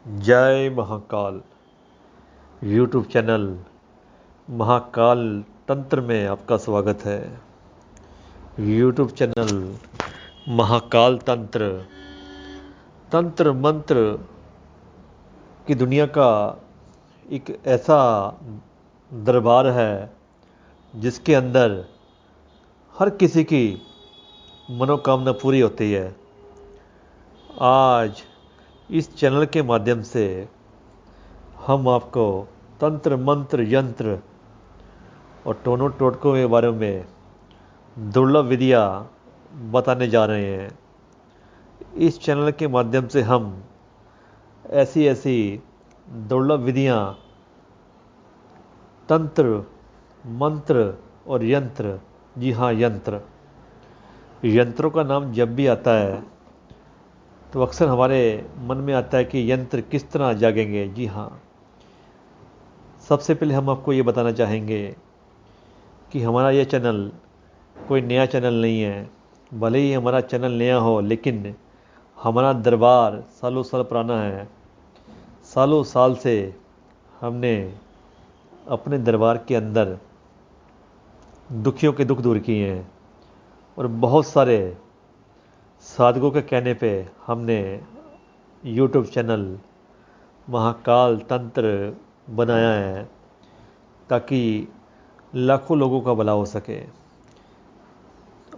जय Mahakal. YouTube channel Mahakal तंत्र में आपका स्वागत है। यूट्यूब चैनल महाकाल तंत्र तंत्र मंत्र की दुनिया का एक ऐसा दरबार है जिसके अंदर हर किसी की मनोकामना पूरी होती है। आज इस चैनल के माध्यम से हम आपको तंत्र मंत्र यंत्र और टोनों टोटकों के बारे में दुर्लभ विधियाँ बताने जा रहे हैं। इस चैनल के माध्यम से हम ऐसी ऐसी दुर्लभ विधियाँ, तंत्र मंत्र और यंत्र, जी हाँ यंत्रों का नाम जब भी आता है तो अक्सर हमारे मन में आता है कि यंत्र किस तरह जागेंगे। जी हाँ, सबसे पहले हम आपको ये बताना चाहेंगे कि हमारा ये चैनल कोई नया चैनल नहीं है। भले ही हमारा चैनल नया हो, लेकिन हमारा दरबार सालों साल पुराना है। सालों साल से हमने अपने दरबार के अंदर दुखियों के दुख दूर किए हैं और बहुत सारे साधकों के कहने पे हमने यूट्यूब चैनल महाकाल तंत्र बनाया है ताकि लाखों लोगों का भला हो सके।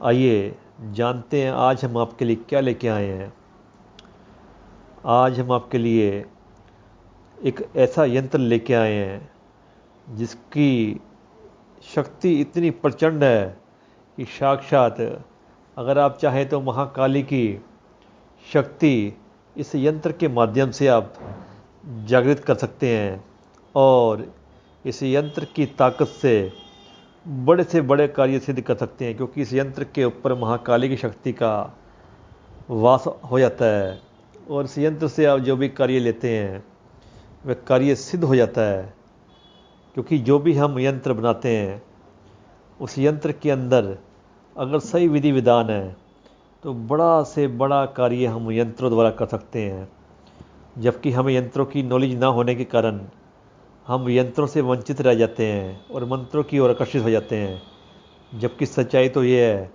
आइए जानते हैं आज हम आपके लिए क्या लेके आए हैं। आज हम आपके लिए एक ऐसा यंत्र लेके आए हैं जिसकी शक्ति इतनी प्रचंड है कि साक्षात अगर आप चाहें तो महाकाली की शक्ति इस यंत्र के माध्यम से आप जागृत कर सकते हैं और इस यंत्र की ताकत से बड़े कार्य सिद्ध कर सकते हैं, क्योंकि इस यंत्र के ऊपर महाकाली की शक्ति का वास हो जाता है और इस यंत्र से आप जो भी कार्य लेते हैं वह कार्य सिद्ध हो जाता है। क्योंकि जो भी हम यंत्र बनाते हैं उस यंत्र के अंदर अगर सही विधि विधान है तो बड़ा से बड़ा कार्य हम यंत्रों द्वारा कर सकते हैं। जबकि हमें यंत्रों की नॉलेज ना होने के कारण हम यंत्रों से वंचित रह जाते हैं और मंत्रों की ओर आकर्षित हो जाते हैं। जबकि सच्चाई तो ये है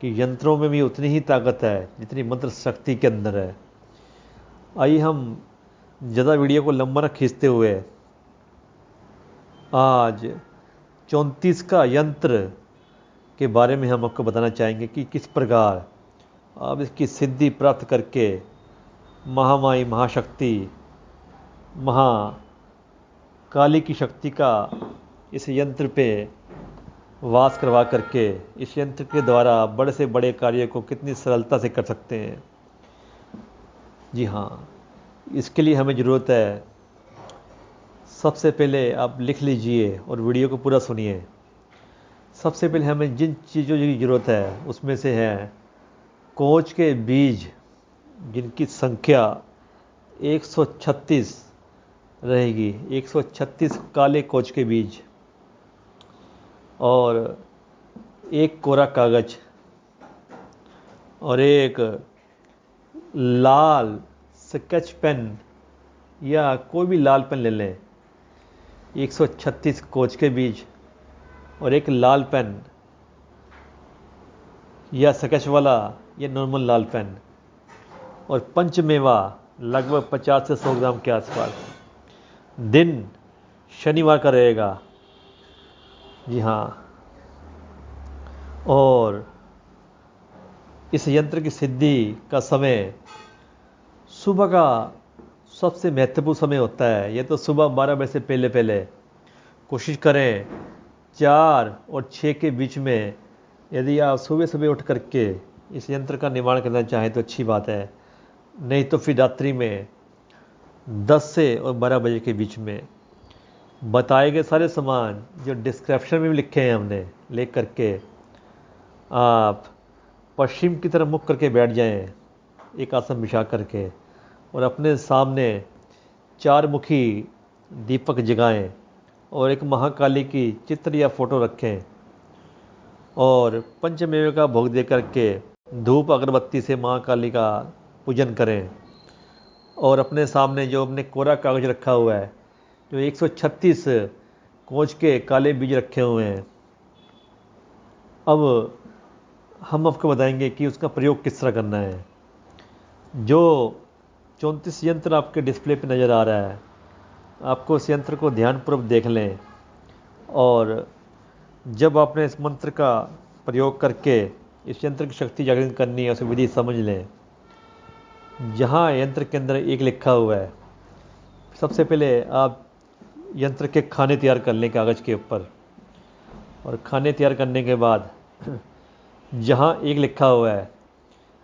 कि यंत्रों में भी उतनी ही ताकत है जितनी मंत्र शक्ति के अंदर है। आइए हम ज़्यादा वीडियो को लंबा न खींचते हुए आज 34 का यंत्र के बारे में हम आपको बताना चाहेंगे कि किस प्रकार आप इसकी सिद्धि प्राप्त करके महामाई महाशक्ति महाकाली की शक्ति का इस यंत्र पे वास करवा करके इस यंत्र के द्वारा बड़े से बड़े कार्य को कितनी सरलता से कर सकते हैं। जी हाँ, इसके लिए हमें ज़रूरत है, सबसे पहले आप लिख लीजिए और वीडियो को पूरा सुनिए। सबसे पहले हमें जिन चीज़ों की ज़रूरत है उसमें से है कोच के बीज, जिनकी संख्या 136 रहेगी। 136 काले कोच के बीज और एक कोरा कागज और एक लाल स्केच पेन या कोई भी लाल पेन ले लें। 136 कोच के बीज और एक लाल पेन या स्केच वाला या नॉर्मल लाल पेन और पंचमेवा लगभग 50 से 100 ग्राम के आसपास। दिन शनिवार का रहेगा। जी हाँ, और इस यंत्र की सिद्धि का समय सुबह का सबसे महत्वपूर्ण समय होता है। यह तो सुबह 12 बजे से पहले पहले कोशिश करें। 4 और 6 के बीच में यदि आप सुबह सुबह उठ करके इस यंत्र का निर्माण करना चाहें तो अच्छी बात है, नहीं तो फिर रात्रि में 10 से और 12 बजे के बीच में। बताए गए सारे सामान जो डिस्क्रिप्शन में भी लिखे हैं हमने, ले करके आप पश्चिम की तरफ मुख करके बैठ जाएं, एक आसन बिछा करके, और अपने सामने 4 मुखी दीपक जगाएं और एक महाकाली की चित्र या फोटो रखें और पंचमेवे का भोग दे करके धूप अगरबत्ती से महाकाली का पूजन करें और अपने सामने जो अपने कोरा कागज़ रखा हुआ है, जो 136 कोच के काले बीज रखे हुए हैं, अब हम आपको बताएंगे कि उसका प्रयोग किस तरह करना है। जो 34 यंत्र आपके डिस्प्ले पे नज़र आ रहा है, आपको इस यंत्र को ध्यानपूर्वक देख लें, और जब आपने इस मंत्र का प्रयोग करके इस यंत्र की शक्ति जागृत करनी है, उसे विधि समझ लें। जहाँ यंत्र के अंदर एक लिखा हुआ है, सबसे पहले आप यंत्र के खाने तैयार कर लें कागज़ के ऊपर, और खाने तैयार करने के बाद जहाँ एक लिखा हुआ है,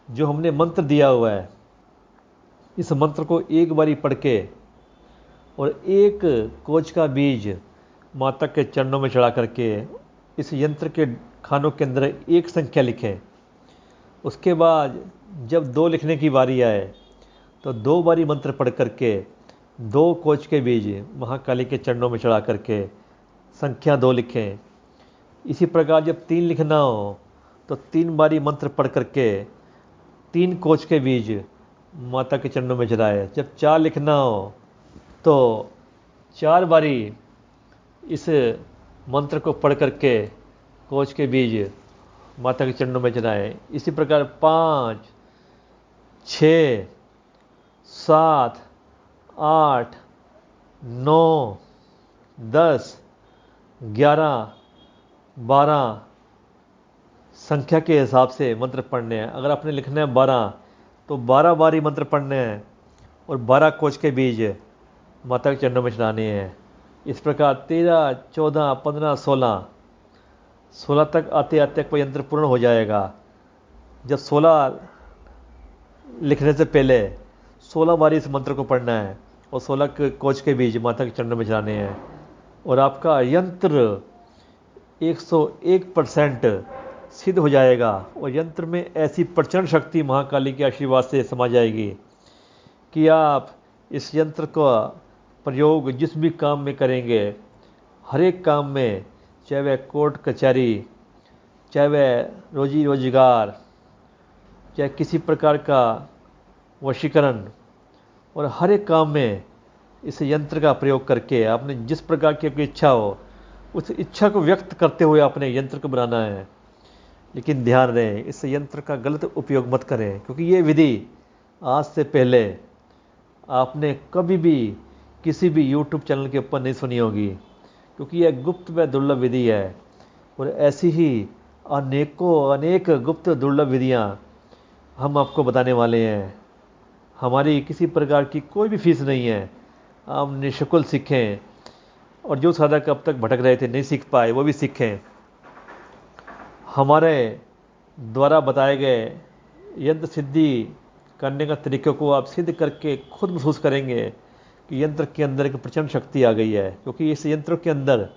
जो हमने मंत्र दिया हुआ है, इस मंत्र को एक बारी पढ़ के और एक कोच का बीज माता के चरणों में चढ़ा करके इस यंत्र के खानों के अंदर एक संख्या लिखें। उसके बाद जब 2 लिखने की बारी आए तो 2 बारी मंत्र पढ़ करके 2 कोच के बीज महाकाली के चरणों में चढ़ा करके संख्या 2 लिखें। इसी प्रकार जब 3 लिखना हो तो 3 बारी मंत्र पढ़ करके 3 कोच के बीज माता के चरणों में चढ़ाए। जब 4 लिखना हो तो 4 बारी इस मंत्र को पढ़ करके कोच के बीज माता के चरणों में चढ़ाए। इसी प्रकार 5, 6, 7, 8, 9, 10, 11, 12 संख्या के हिसाब से मंत्र पढ़ने हैं। अगर आपने लिखना है 12 तो 12 बारी मंत्र पढ़ने हैं और 12 कोच के बीज माता के चरणों में चढ़ाने हैं। इस प्रकार 13, 14, 15, 16 तक आते आते कोई यंत्र पूर्ण हो जाएगा। जब 16 लिखने से पहले 16 बारी इस मंत्र को पढ़ना है और 16 कोच के बीज माता के चरणों में चढ़ाने हैं, और आपका यंत्र 101% सिद्ध हो जाएगा। और यंत्र में ऐसी प्रचंड शक्ति महाकाली के आशीर्वाद से समा जाएगी कि आप इस यंत्र का प्रयोग जिस भी काम में करेंगे, हर एक काम में, चाहे वह कोर्ट कचहरी, चाहे वह रोजी रोजगार, चाहे किसी प्रकार का वशीकरण, और हर एक काम में इस यंत्र का प्रयोग करके आपने जिस प्रकार की आपकी इच्छा हो, उस इच्छा को व्यक्त करते हुए आपने यंत्र को बनाना है। लेकिन ध्यान रहे, इस यंत्र का गलत उपयोग मत करें, क्योंकि ये विधि आज से पहले आपने कभी भी किसी भी यूट्यूब चैनल के ऊपर नहीं सुनी होगी, क्योंकि यह गुप्त व दुर्लभ विधि है। और ऐसी ही अनेक गुप्त दुर्लभ विधियाँ हम आपको बताने वाले हैं। हमारी किसी प्रकार की कोई भी फीस नहीं है, आप निःशुल्क सीखें, और जो साधक अब तक भटक रहे थे, नहीं सीख पाए, वो भी सीखें। हमारे द्वारा बताए गए यंत्र सिद्धि करने का तरीक़ों को आप सिद्ध करके खुद महसूस करेंगे कि यंत्र के अंदर एक प्रचंड शक्ति आ गई है। क्योंकि इस यंत्र के अंदर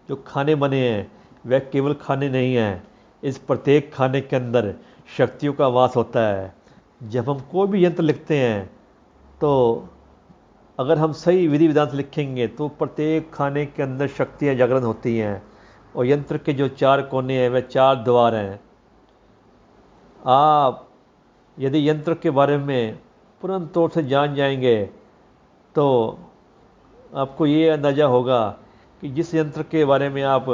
जो खाने बने हैं वह केवल खाने नहीं हैं, इस प्रत्येक खाने के अंदर शक्तियों का वास होता है। जब हम कोई भी यंत्र लिखते हैं तो अगर हम सही विधि विधान से लिखेंगे तो प्रत्येक खाने के अंदर शक्तियाँ जागरण होती हैं। और यंत्र के जो 4 कोने हैं वह 4 द्वार हैं। आप यदि यंत्र के बारे में पूर्ण तौर से जान जाएंगे तो आपको ये अंदाज़ा होगा कि जिस यंत्र के बारे में आप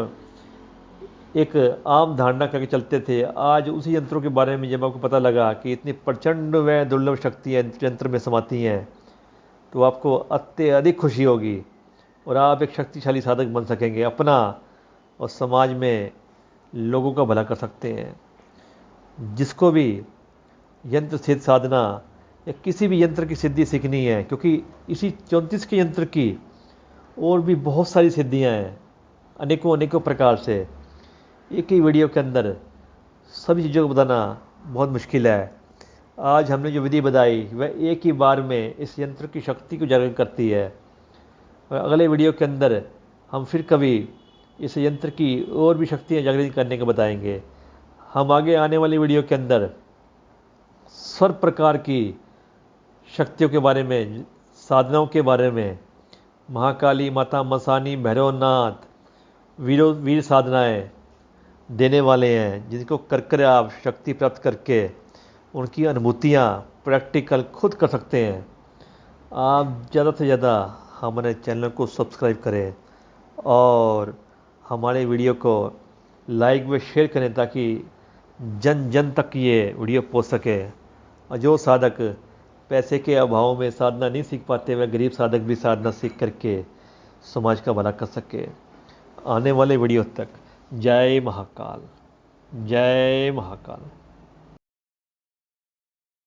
एक आम धारणा करके चलते थे, आज उसी यंत्रों के बारे में जब आपको पता लगा कि इतनी प्रचंड व दुर्लभ शक्तियाँ यंत्र में समाती हैं, तो आपको अत्यधिक खुशी होगी और आप एक शक्तिशाली साधक बन सकेंगे, अपना और समाज में लोगों का भला कर सकते हैं। जिसको भी यंत्र सिद्ध साधना या किसी भी यंत्र की सिद्धि सीखनी है, क्योंकि इसी 34 के यंत्र की और भी बहुत सारी सिद्धियां हैं, अनेकों प्रकार से। एक ही वीडियो के अंदर सभी चीज़ों को बताना बहुत मुश्किल है। आज हमने जो विधि बताई वह एक ही बार में इस यंत्र की शक्ति को जागृत करती है। और अगले वीडियो के अंदर हम फिर कभी इस यंत्र की और भी शक्तियाँ जागृत करने को बताएंगे। हम आगे आने वाली वीडियो के अंदर सर्व प्रकार की शक्तियों के बारे में, साधनाओं के बारे में, महाकाली, माता मसानी, भैरवनाथ वीर साधनाएं देने वाले हैं, जिनको कर आप शक्ति प्राप्त करके उनकी अनुभूतियाँ प्रैक्टिकल खुद कर सकते हैं। आप ज़्यादा से ज़्यादा हमारे चैनल को सब्सक्राइब करें और हमारे वीडियो को लाइक व शेयर करें ताकि जन जन तक ये वीडियो पहुंच सके। और जो साधक पैसे के अभाव में साधना नहीं सीख पाते, वह गरीब साधक भी साधना सीख करके समाज का भला कर सके। आने वाले वीडियो तक जय महाकाल, जय महाकाल।